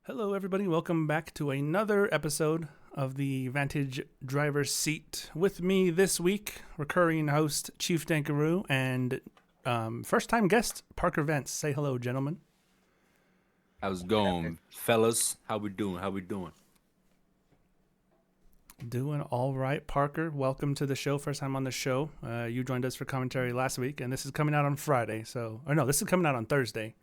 Hello, everybody. Welcome back to another episode of the Vantage Driver's Seat. With me this week, recurring host Chief Dankaroo and first-time guest Parker Vance. Say hello, gentlemen. How's it going, fellas? How we doing? Doing all right, Parker. Welcome to the show. First time on the show. You joined us for commentary last week, and this is coming out on Friday. This is coming out on Thursday.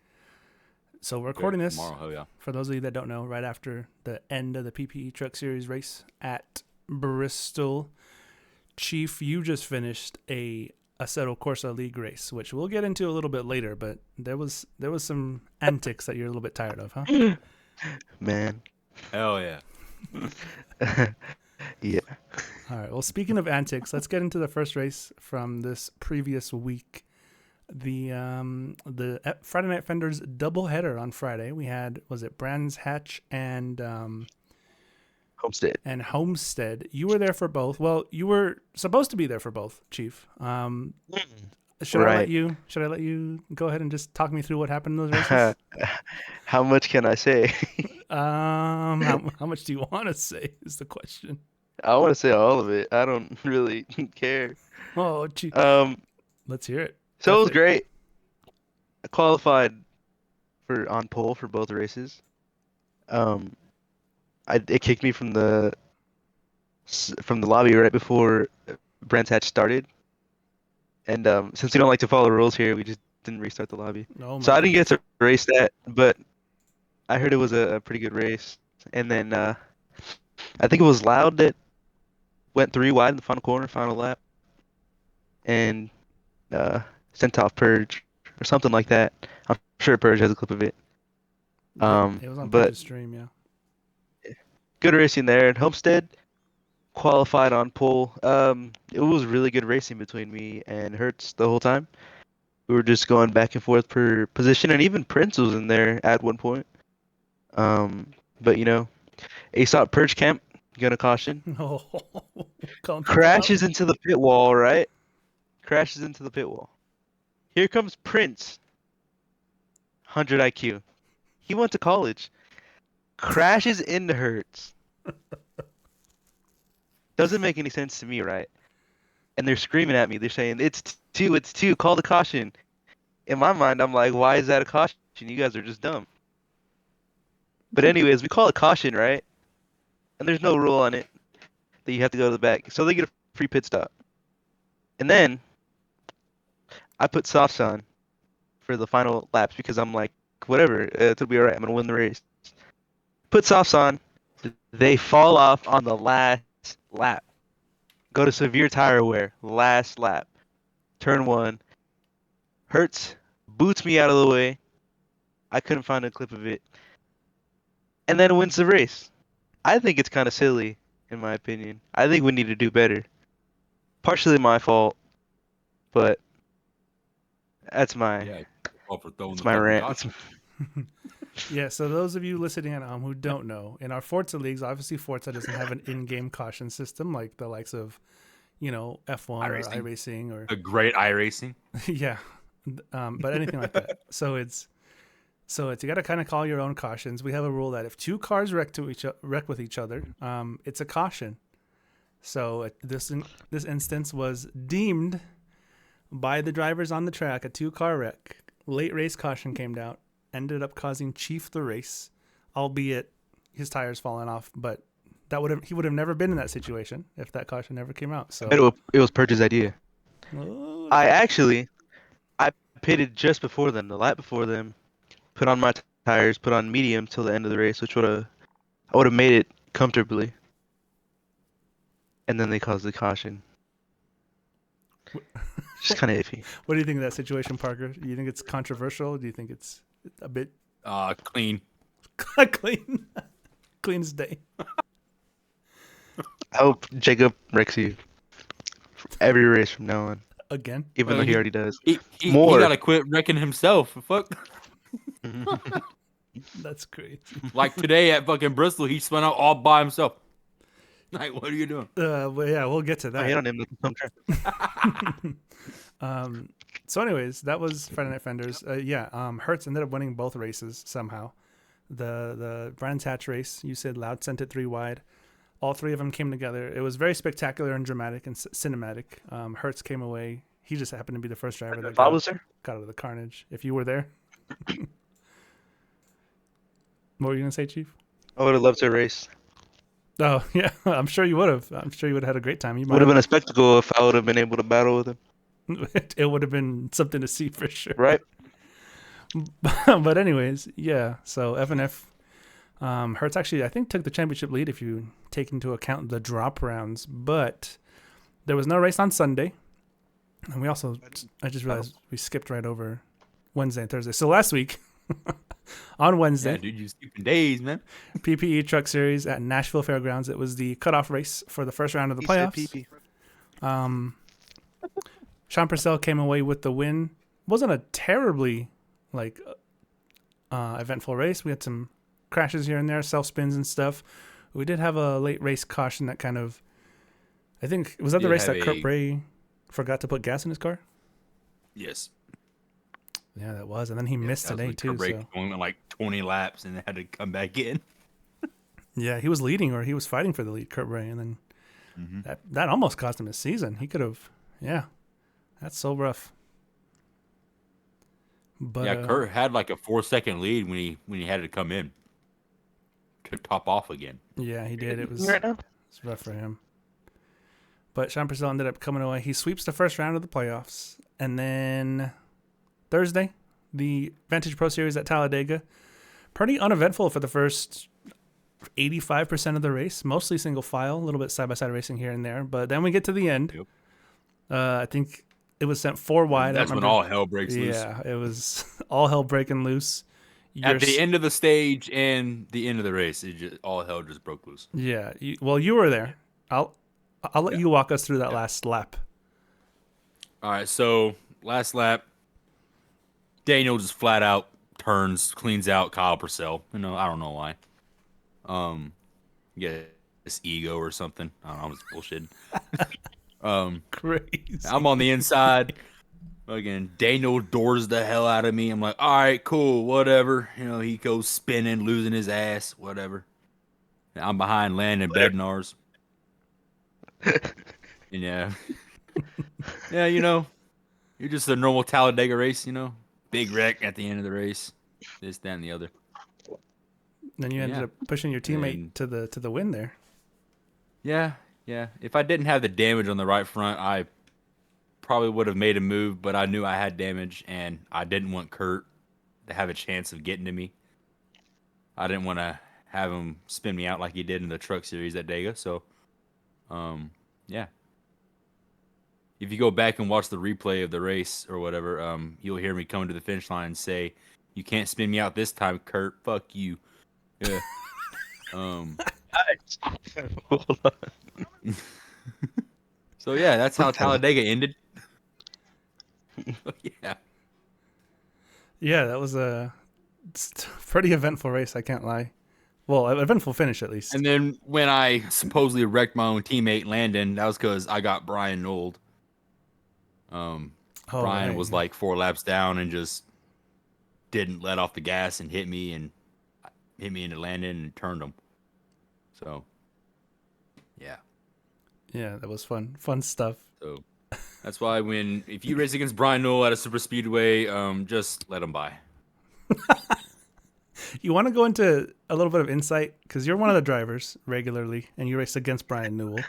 So we're recording this, tomorrow, hell yeah. for those of you that don't know, right after the end of the PPE Truck Series race at Bristol. Chief, you just finished a Assetto Corsa League race, which we'll get into a little bit later, but there was some antics that you're a little bit tired of, huh? Man. Hell yeah. Yeah. All right, well, speaking of antics, let's get into the first race from this previous week. The Friday Night Fenders doubleheader on Friday. We had, was it Brands Hatch and Homestead. You were there for both. Well, you were supposed to be there for both, Chief. Should I let you go ahead and just talk me through what happened in those races? How much can I say? How much do you want to say is the question. I want to say all of it. I don't really care. Oh, Chief. Let's hear it. So it was great. I qualified on pole for both races. It kicked me from the lobby right before Brands Hatch started. And since we don't like to follow the rules here, we just didn't restart the lobby. So I didn't get to race that, but I heard it was a pretty good race. And then I think it was Loud that went 3 wide in the final corner, final lap, and sent off Purge or something like that. I'm sure Purge has a clip of it. It was on Purge's stream, yeah. Good racing there. And Homestead qualified on pole. It was really good racing between me and Hertz the whole time. We were just going back and forth per position, and even Prince was in there at one point. But you know, Aesop Purge Camp gonna caution. Crashes into the pit wall, right? Crashes into the pit wall. Here comes Prince. 100 IQ. He went to college. Crashes into Hertz. Doesn't make any sense to me, right? And they're screaming at me. They're saying, it's two, call the caution. In my mind, I'm like, why is that a caution? You guys are just dumb. But anyways, we call it caution, right? And there's no rule on it that you have to go to the back. So they get a free pit stop. And then I put softs on for the final laps because I'm like, whatever, it'll be all right. I'm going to win the race. Put softs on. They fall off on the last lap. Go to severe tire wear. Last lap. Turn 1. Hertz boots me out of the way. I couldn't find a clip of it. And then wins the race. I think it's kind of silly, in my opinion. I think we need to do better. Partially my fault, but that's my rant. Yeah, so those of you listening at home who don't know, in our Forza leagues, obviously Forza doesn't have an in-game caution system like the likes of, you know, F1 or iRacing or the great iRacing. Yeah, but anything like that. So it's you got to kind of call your own cautions. We have a rule that if 2 cars wreck with each other, it's a caution. So this instance was deemed by the drivers on the track a 2-car wreck. Late race caution came down. Ended up causing Chief the race, albeit his tires falling off. But he would have never been in that situation if that caution never came out. So it was Purge's idea. I pitted just before them, the lap before them, put on my tires, put on medium till the end of the race, which I would have made it comfortably. And then they caused the caution. Just kind of iffy. What do you think of that situation, Parker? Do you think it's controversial? Do you think it's a bit clean? Clean as day. I hope Jacob wrecks you every race from now on. Again? Even though he already does. He gotta quit wrecking himself. Fuck. That's crazy. Like today at fucking Bristol, he spun out all by himself. Like, what are you doing? Well, yeah, we'll get to that. I hit on him. So anyways, that was Friday Night Fenders. Hertz ended up winning both races somehow. the Vantage race. You said Loud sent it 3 wide. All 3 of them came together. It was very spectacular and dramatic and cinematic. Hertz came away. He just happened to be the first driver that If I was there, got out of the carnage. If you were there. What were you going to say, Chief? I would have loved to race. Oh, yeah. I'm sure you would have. I'm sure you would have had a great time. You Would have been a spectacle if I would have been able to battle with him. It would have been something to see for sure. Right? But anyways, yeah. So FNF, Hertz actually, I think, took the championship lead if you take into account the drop rounds. But there was no race on Sunday. And we also, I just realized we skipped right over Wednesday and Thursday. So last week, on Wednesday, Yeah, dude, you skipping days, man. PPE Truck Series at Nashville Fairgrounds. It was the cutoff race for the first round of the playoffs. Sean Purcell came away with the win. Wasn't a terribly eventful race. We had some crashes here and there, self spins and stuff. We did have a late race caution that kind of, I think, was that the race that Kurt Bray forgot to put gas in his car? Yes. Yeah, that was. And then he missed today too. Kurt Bray going like 20 laps and had to come back in. Yeah, he was leading, or he was fighting for the lead, Kurt Bray, and then that almost cost him his season. He could have, yeah. That's so rough. But yeah, Kurt had like a 4-second lead when he had to come in to top off again. Yeah, he did. It was rough for him. But Sean Purcell ended up coming away. He sweeps the first round of the playoffs, and then Thursday, the Vantage Pro Series at Talladega. Pretty uneventful for the first 85% of the race. Mostly single file, a little bit side by side racing here and there. But then we get to the end. Yep. I think it was sent 4 wide. That's when all hell breaks loose. Yeah, it was all hell breaking loose. At the end of the stage and the end of the race, all hell just broke loose. Yeah. You were there. I'll let you walk us through that last lap. All right, so last lap, Daniel just flat out turns, cleans out Kyle Purcell. I don't know why. Yeah, this ego or something. I don't know. It's bullshit. Crazy. I'm on the inside. Again, Daniel doors the hell out of me. I'm like, all right, cool, whatever. He goes spinning, losing his ass, whatever. I'm behind Landon Bednar's. And yeah. Yeah, you're just a normal Talladega race, big wreck at the end of the race. This, that, and the other. Then you ended up pushing your teammate to the win there. Yeah. If I didn't have the damage on the right front, I probably would have made a move, but I knew I had damage, and I didn't want Kurt to have a chance of getting to me. I didn't want to have him spin me out like he did in the Truck Series at Dega, so, yeah. If you go back and watch the replay of the race or whatever, you'll hear me come to the finish line and say, "You can't spin me out this time, Kurt. Fuck you." Yeah. Hold on. So yeah, that's how Talladega ended. Yeah. Yeah, that was a pretty eventful race, I can't lie. Well, an eventful finish at least. And then when I supposedly wrecked my own teammate Landon, that was because I got Brian Nold. Brian was like 4 laps down and just didn't let off the gas and hit me into Landon and turned him. So, yeah. Yeah, that was fun. Fun stuff. So that's why if you race against Brian Noel at a super speedway, just let him by. You want to go into a little bit of insight because you're one of the drivers regularly and you race against Brian Newell.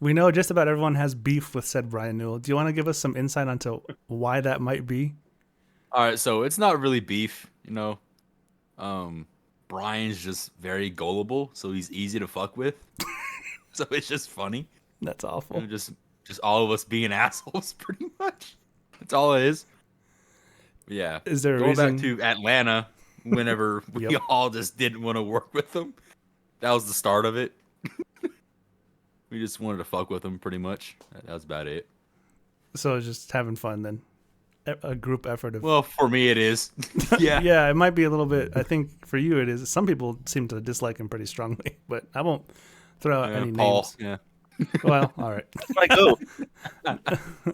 We know just about everyone has beef with said Brian Newell. Do you want to give us some insight onto why that might be? All right, so it's not really beef, Brian's just very gullible, so he's easy to fuck with. So it's just funny. That's awful. Just all of us being assholes, pretty much. That's all it is. But yeah. Is there a Going reason? back to Atlanta, whenever we all just didn't want to work with them, that was the start of it. We just wanted to fuck with them, pretty much. That was about it. So it's just having fun then. A group effort of. Well, for me it is. Yeah. Yeah, it might be a little bit. I think for you it is. Some people seem to dislike him pretty strongly, but I won't throw out any Paul, names. yeah. Well, all right.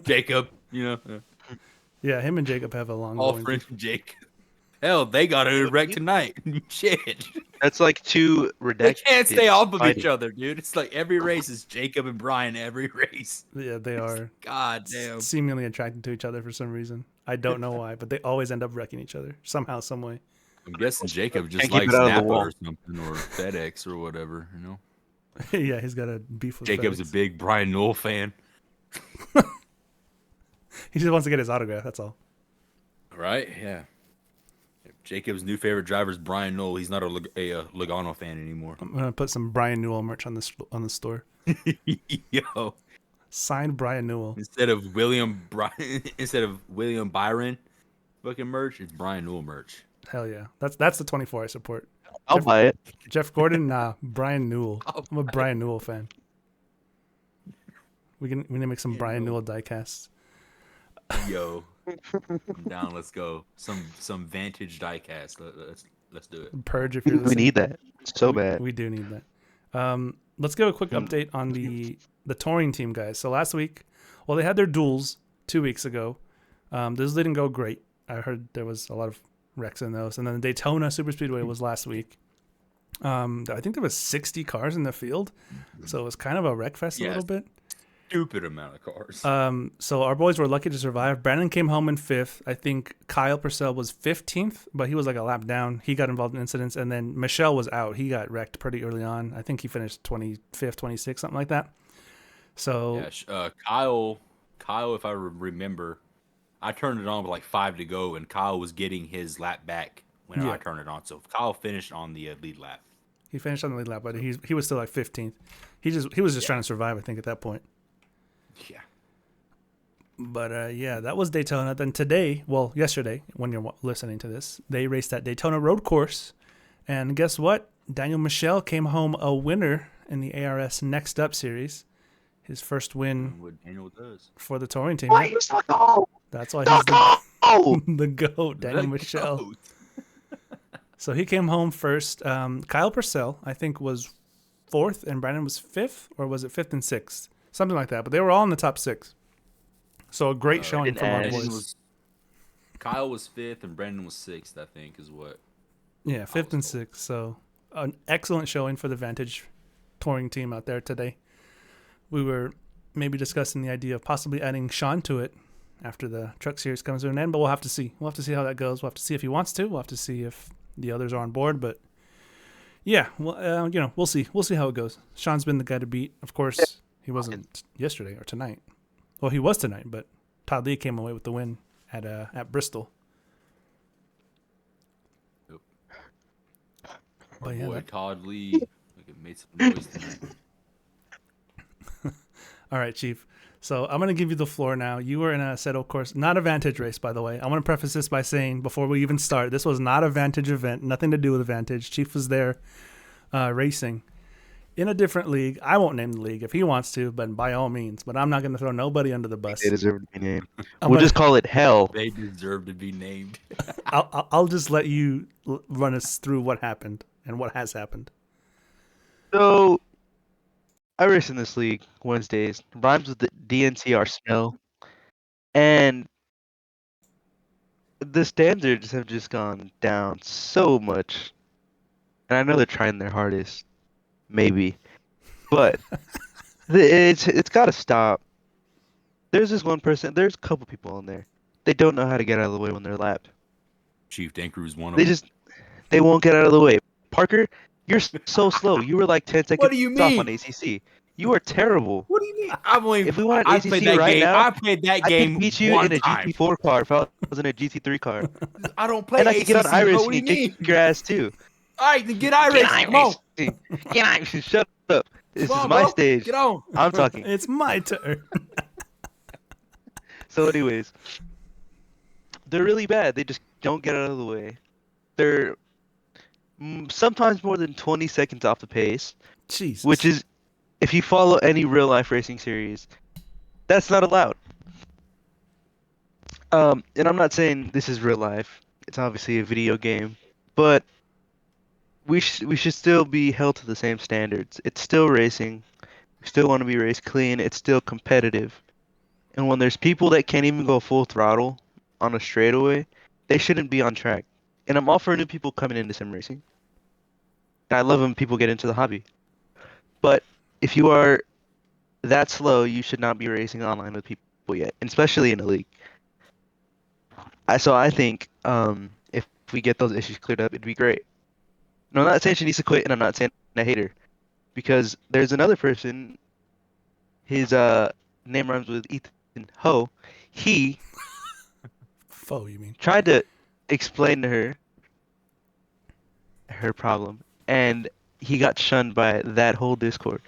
Jacob, Yeah, him and Jacob have a long. All French and Jake. Hell, they got a wreck tonight. Shit. That's like two They can't stay redacted off of each fighting. other, dude. It's like every race is Jacob and Brian every race. Yeah, they are God damn. seemingly attracted to each other for some reason. I don't know why, but they always end up wrecking each other somehow, some way. I'm guessing Jacob just Can't keep it likes out of the Napa wall. or something, or FedEx or whatever, you know? Yeah, he's got a beef with Jacob's a FedEx. big Brian Newell fan. He just wants to get his autograph. That's all. Right? Yeah. If Jacob's new favorite driver is Brian Newell, he's not a Logano fan anymore. I'm gonna put some Brian Newell merch on the store. Yo. Signed Brian Newell. Instead of William Byron fucking merch, it's Brian Newell merch. Hell yeah, that's the 24 I support. I'll buy it. Jeff Gordon, nah. Brian Newell. I'll I'm a Brian Newell fan. We need to make some Yeah, Brian no. Newell diecasts. Yo. I'm down, let's go. Some Vantage diecast. Let's do it. Purge if you're We listening. need that so bad. We do need that. Let's give a quick update on the touring team, guys. So last week, well, they had their duels 2 weeks ago. Those didn't go great. I heard there was a lot of wrecks in those. And then the Daytona Super Speedway was last week. I think there was 60 cars in the field, so it was kind of a wreck fest a Yes. little bit. Stupid amount of cars. So our boys were lucky to survive. Brandon came home in 5th. I think Kyle Purcell was 15th, but he was like a lap down. He got involved in incidents, and then Michelle was out. He got wrecked pretty early on. I think he finished 25th, 26th, something like that. So Yeah, Kyle, if I remember, I turned it on with like 5 to go, and Kyle was getting his lap back when Yeah. I turned it on. So Kyle finished on the lead lap. he finished on the lead lap, but he was still like 15th. He was just trying to survive, I think, at that point. Yeah. But yeah, that was Daytona. Then today, well, yesterday, when you're listening to this, they raced at Daytona Road Course. And guess what? Daniel Michel came home a winner in the ARS Next Up series. His first win What Daniel does. for the touring team. Why he's the goat? That's why The he's goat! the GOAT, Daniel The Michel. goat. So he came home first. Kyle Purcell, I think, was 4th, and Brandon was 5th, or was it 5th and 6th? Something like that. But they were all in the top 6. So a great showing didn't from our add. boys. Kyle was 5th and Brendan was 6th, I think, is what. Yeah, 5th and 6th. So an excellent showing for the Vantage touring team out there today. We were maybe discussing the idea of possibly adding Sean to it after the truck series comes to an end, but we'll have to see. We'll have to see how that goes. We'll have to see if he wants to. We'll have to see if the others are on board. But yeah, well, we'll see. We'll see how it goes. Sean's been the guy to beat. Of course, he wasn't yesterday or tonight. Well, he was tonight, but Todd Lee came away with the win at Bristol. Yep. But Our yeah, boy Todd Lee made some noise tonight. All right, Chief. So I'm going to give you the floor now. You were in a Seto course, not a Vantage race, by the way. I want to preface this by saying, before we even start, this was not a Vantage event, nothing to do with Vantage. Chief was there racing in a different league. I won't name the league if he wants to, but by all means. But I'm not going to throw nobody under the bus. They deserve to be named. I'm We'll gonna- just call it hell. They deserve to be named. I'll just let you run us through what happened and what has happened. So, I race in this league Wednesdays. Rhymes with the DNCR smell. And the standards have just gone down so much. And I know they're trying their hardest. Maybe. But it's got to stop. There's this one person, there's a couple people on there. They don't know how to get out of the way when they're lapped. Chief Dankru's one of They them. they won't get out of the way. Parker, you're so slow. You were like 10 seconds What do you off mean? on ACC. You are terrible. What do you mean? I've only If we want I ACC played that right game. now, I played that I game could beat you one in a time. GT4 car if I was in a GT3 car. I don't play And I could get on ACC, bro. iRacing What do you and kick mean? your ass too. All right, then get iRacing. Come on. Get iRacing. Shut up. This Come is on, my bro. stage. Get on. I'm talking. It's my turn. So, anyways, they're really bad. They just don't get out of the way. They're sometimes more than 20 seconds off the pace, Jesus. which is, if you follow any real life racing series, that's not allowed. And I'm not saying this is real life. It's obviously a video game, but we should still be held to the same standards. It's still racing. We still want to be race clean. It's still competitive. And when there's people that can't even go full throttle on a straightaway, they shouldn't be on track. And I'm all for new people coming into sim racing. And I love when people get into the hobby. But if you are that slow, you should not be racing online with people yet, especially in a league. So I think if we get those issues cleared up, it'd be great. No, I'm not saying she needs to quit, and I'm not saying I hate her, because there's another person. His name rhymes with Ethan Ho. He Foe, you mean? tried to explain to her problem, and he got shunned by that whole Discord,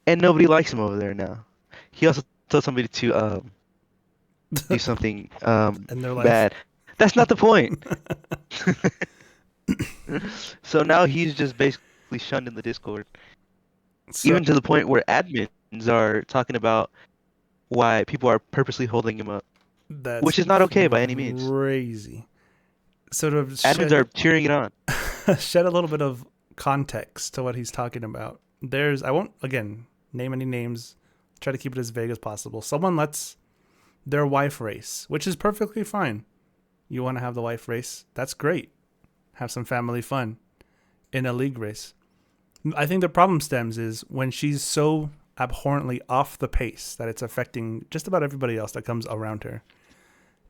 and nobody likes him over there now. He also told somebody to do something In their life. bad. That's not the point. So now he's just basically shunned in the Discord, So even to the point where admins are talking about why people are purposely holding him up, that's which is not okay by any means. crazy. Sort of Admins are cheering it on. shed a little bit of context to what he's talking about. I won't, again, name any names, try to keep it as vague as possible. Someone lets their wife race, which is perfectly fine. You want to have the wife race? That's great. Have some family fun in a league race. I think the problem stems is when she's so abhorrently off the pace that it's affecting just about everybody else that comes around her.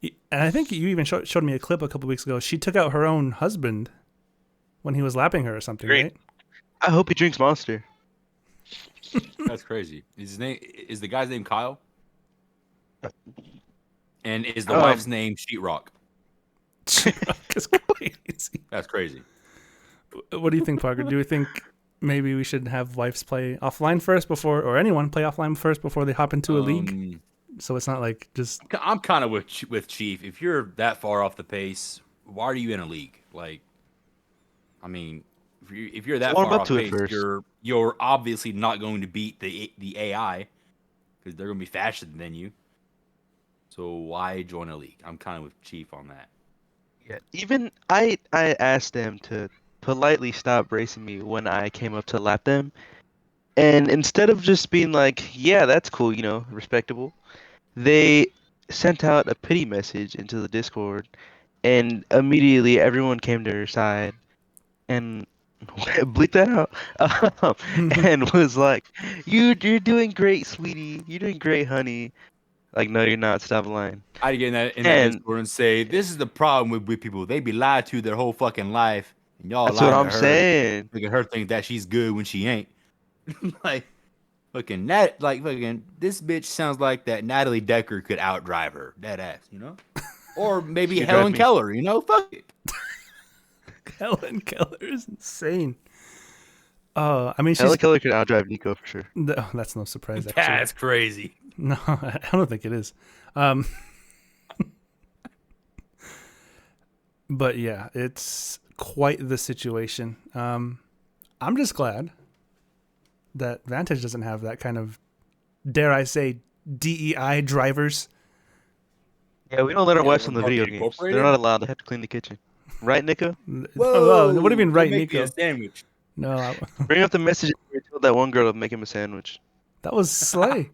And I think you even showed me a clip a couple weeks ago. She took out her own husband when he was lapping her or something, Great. right? I hope he drinks Monster. That's crazy. Is the guy's name Kyle? And is the wife's name Sheetrock? That's crazy. That's crazy. What do you think, Parker? Do you think maybe we should have wives play offline first before, or anyone play offline first before they hop into a league? So it's not like just. I'm kind of with Chief. If you're that far off the pace, why are you in a league? Like, I mean, if you're that Warm far up off to it pace, first. you're obviously not going to beat the AI because they're going to be faster than you. So why join a league? I'm kind of with Chief on that. Yeah. Even I asked them to politely stop racing me when I came up to lap them. And instead of just being like, yeah, that's cool, respectable, they sent out a pity message into the Discord, and immediately everyone came to her side and bleep that out, and was like, you're doing great, sweetie. You're doing great, honey. Like, no, you're not. Stop lying. I'd get in that And Discord and say, this is the problem with people. They be lied to their whole fucking life. And y'all that's what lying to I'm her. saying. Making her think that she's good when she ain't. Like, fucking this bitch sounds like that Natalie Decker could outdrive her. Dead ass, Or maybe She could Helen drive me. Keller, fuck it. Helen Keller is insane. I mean, Helen Keller could outdrive Nico for sure. That's no surprise, actually. That's crazy. No, I don't think it is. But yeah, it's quite the situation. I'm just glad that Vantage doesn't have that kind of, dare I say, DEI drivers. Yeah, we don't let her watch we're some of the not video being games. They're incorporated? not allowed. They have to clean the kitchen. Right, Nico? Whoa, what do you mean, go right, make me Nico? a sandwich. No, Bring up the message where you told that one girl to make him a sandwich. that was Slay.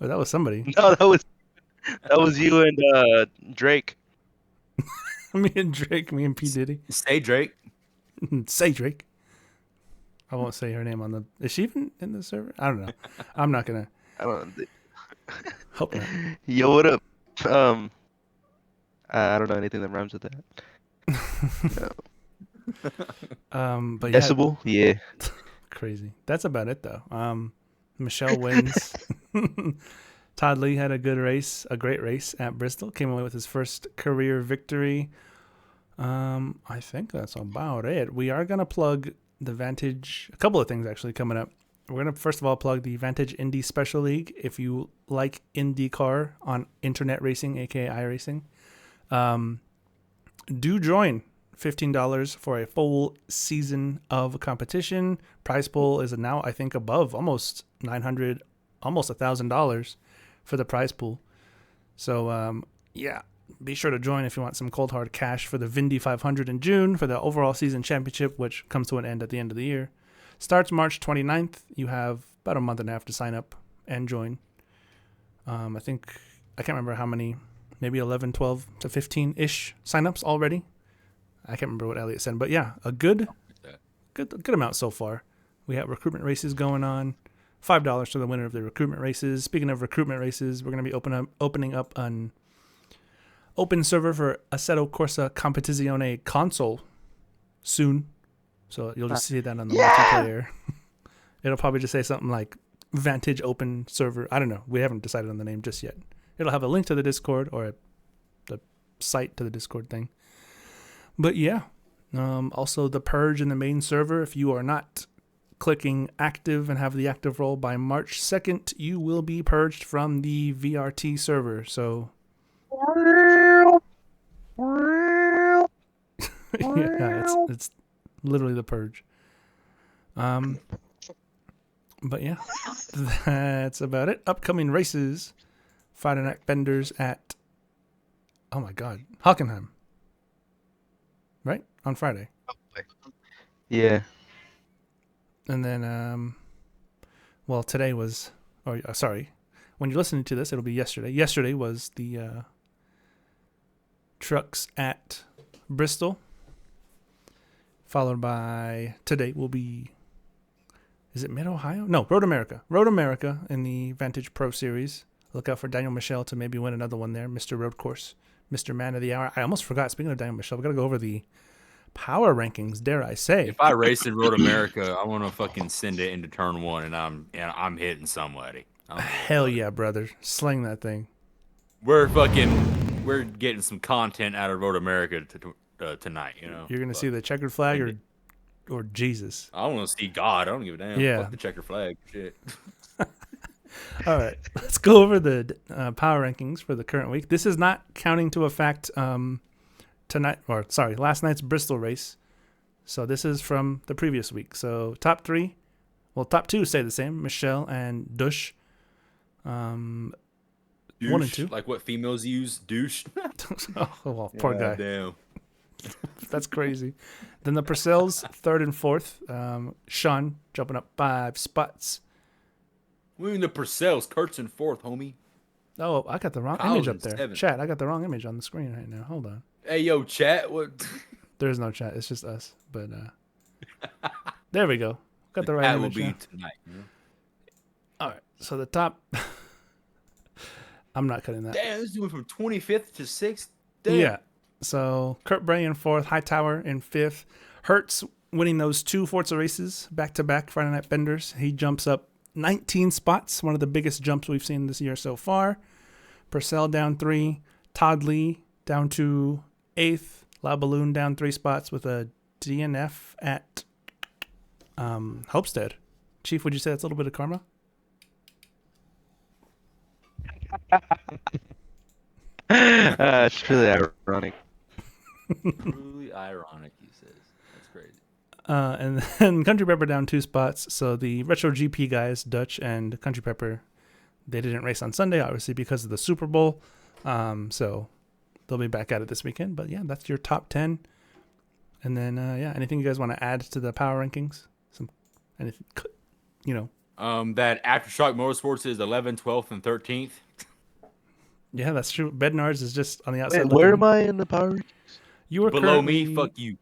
Or that was somebody. No, that was you and Drake. Me and Drake, me and P. Diddy. Say Drake. Say Drake. I won't say her name on the. Is she even in the server? I don't know. I'm not gonna. I don't know. Hope not. Yo, what up? I don't know anything that rhymes with that. But yeah, Decibel? Yeah. crazy. That's about it though. Michelle wins. Todd Lee had a great race at Bristol. Came away with his first career victory. I think that's about it. We are gonna plug the Vantage. A couple of things actually coming up. We're gonna first of all plug the Vantage Indy Special League. If you like IndyCar on internet racing, aka iRacing, do join. $15 for a full season of competition. Prize pool is now, I think, above almost $900, almost $1,000 for the prize pool. So, yeah, be sure to join if you want some cold hard cash for the Vindy 500 in June for the overall season championship, which comes to an end at the end of the year. Starts March 29th. You have about a month and a half to sign up and join. I can't remember how many, maybe 11, 12 to 15-ish signups already. I can't remember what Elliot said, but yeah, a good amount so far. We have recruitment races going on. $5 to the winner of the recruitment races. Speaking of recruitment races, we're going to be opening up an open server for Assetto Corsa Competizione console soon. So you'll just see that on the multiplayer. It'll probably just say something like Vantage Open Server. I don't know. We haven't decided on the name just yet. It'll have a link to the Discord or the site to the Discord thing. But yeah, also the purge in the main server. If you are not clicking active and have the active role by March 2nd, you will be purged from the VRT server. So yeah, it's literally the purge. But yeah, that's about it. Upcoming races, Friday Night Benders at, oh my God, Hockenheim. Right? On Friday. Yeah. And then, well, today was, sorry, when you're listening to this, it'll be yesterday. Yesterday was the trucks at Bristol, followed by, today will be, is it Mid-Ohio? No, Road America. Road America in the Vantage Pro Series. Look out for Daniel Michel to maybe win another one there. Mr. Road Course, Mr. Man of the Hour. I almost forgot, speaking of Daniel Michel, we got to go over the power rankings, dare I say. If I race in Road America, I want to fucking send it into turn one, and I'm hitting somebody. Hell yeah, brother. Sling that thing. We're getting some content out of Road America tonight, you know. You're going to see the checkered flag or Jesus. I want to see God. I don't give a damn. Yeah. Fuck the checker flag. Shit. All right. Let's go over the power rankings for the current week. This is not counting to a fact last night's Bristol race. So this is from the previous week. So top two stay the same. Michelle and Dush. 1 and 2. Like what females use, douche. Oh, well, poor guy. Damn. That's crazy. Then the Purcells, 3rd and 4th. Sean jumping up 5 spots. We mean the Purcells, Kurt's in 4th, homie. Oh, I got the wrong image up there. Chat, I got the wrong image on the screen right now. Hold on. Hey, yo, chat. What? There's no chat. It's just us. But there we go. Got the right That image will be now. tonight. You know? All right. So the top. I'm not cutting that. Damn, this went from 25th to 6th. Damn. Yeah. So Kurt Bray in 4th, Hightower in 5th. Hertz winning those 2 Forza races back-to-back Friday Night Benders. He jumps up 19 spots, one of the biggest jumps we've seen this year so far. Purcell down 3. Todd Lee down to 8th. La Balloon down 3 spots with a DNF at Hopestead. Chief, would you say that's a little bit of karma? It's really ironic. Truly ironic, he says. That's crazy. And then Country Pepper down 2 spots. So the Retro GP guys, Dutch and Country Pepper, they didn't race on Sunday, obviously, because of the Super Bowl. So they'll be back at it this weekend. But yeah, that's your top 10. And then, anything you guys want to add to the power rankings? Anything, That Aftershock Motorsports is 11th, 12th, and 13th. Yeah, that's true. Bednards is just on the outside. Wait, where am I in the power? You were below me. Fuck you.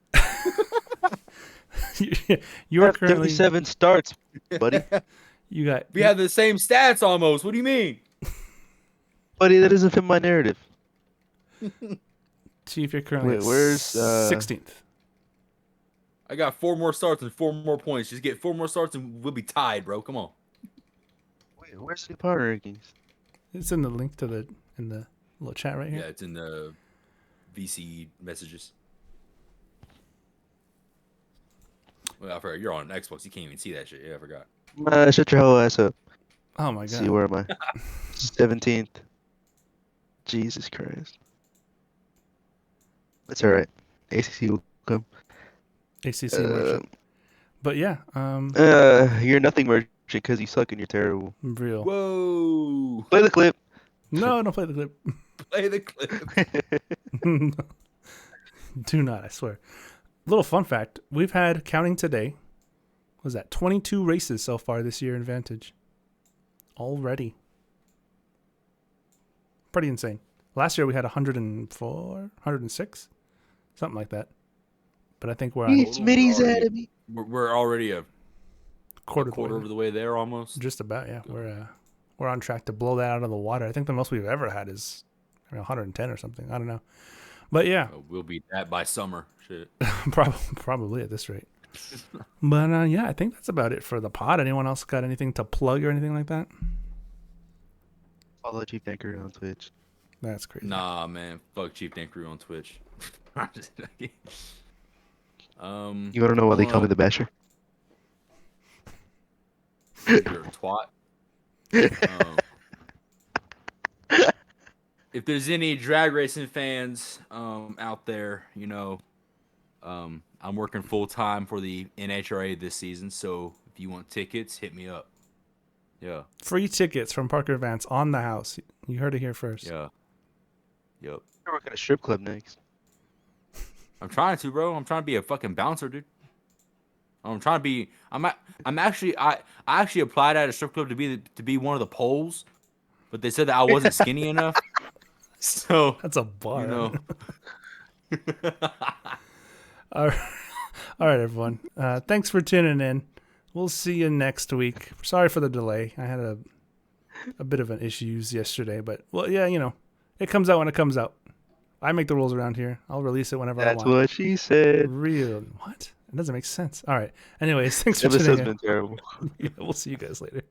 You are currently 37 starts, buddy. We have the same stats almost. What do you mean? Buddy, that doesn't fit my narrative. Chief, you're currently where's 16th. I got 4 more starts and 4 more points. Just get 4 more starts and we'll be tied, bro. Come on. Wait, where's the power rankings? It's in the link to in the little chat right here. Yeah, it's in the VC messages. Well, I forgot. You're on Xbox. You can't even see that shit. Yeah, I forgot. Shut your whole ass up. Oh my god. See, where am I? 17th. Jesus Christ. That's alright. ACC will come. ACC merchant. But yeah, you're nothing merchant because you suck and you're terrible. real. Whoa. Play the clip. No, don't play the clip. Play the clip. Do not, I swear. Little fun fact: we've had, counting today, what was that 22 races so far this year in Vantage? Already. Pretty insane. Last year we had 104, 106, something like that. but I think we're on It's Smitty's enemy. We're already a quarter, quarter of the way there almost. Just about, yeah. We're on track to blow that out of the water. I think the most we've ever had is 110 or something. I don't know, but yeah, We'll beat that by summer. Shit. probably at this rate. But yeah, I think that's about it for the pod. Anyone else got anything to plug or anything like that? Follow Chief Tanker on Twitch. That's crazy. Nah, man. Fuck Chief Tanker on Twitch. I'm just kidding. You want to know why they call me the Basher? You're a twat. If there's any drag racing fans out there, I'm working full time for the NHRA this season. So if you want tickets, hit me up. Yeah. Free tickets from Parker Vance on the house. You heard it here first. Yeah. Yep. You're working at a strip club next. I'm trying to, bro. I'm trying to be a fucking bouncer, dude. I'm trying to be. I actually applied at a strip club to be one of the poles, but they said that I wasn't skinny enough. So That's a bar. you know. All right, everyone. Thanks for tuning in. We'll see you next week. Sorry for the delay. I had a bit of an issues yesterday, but well, yeah, it comes out when it comes out. I make the rules around here. I'll release it whenever I want. That's what she said. Real what? It doesn't make sense. All right. Anyways, thanks for This tuning has in. been terrible. Yeah, we'll see you guys later.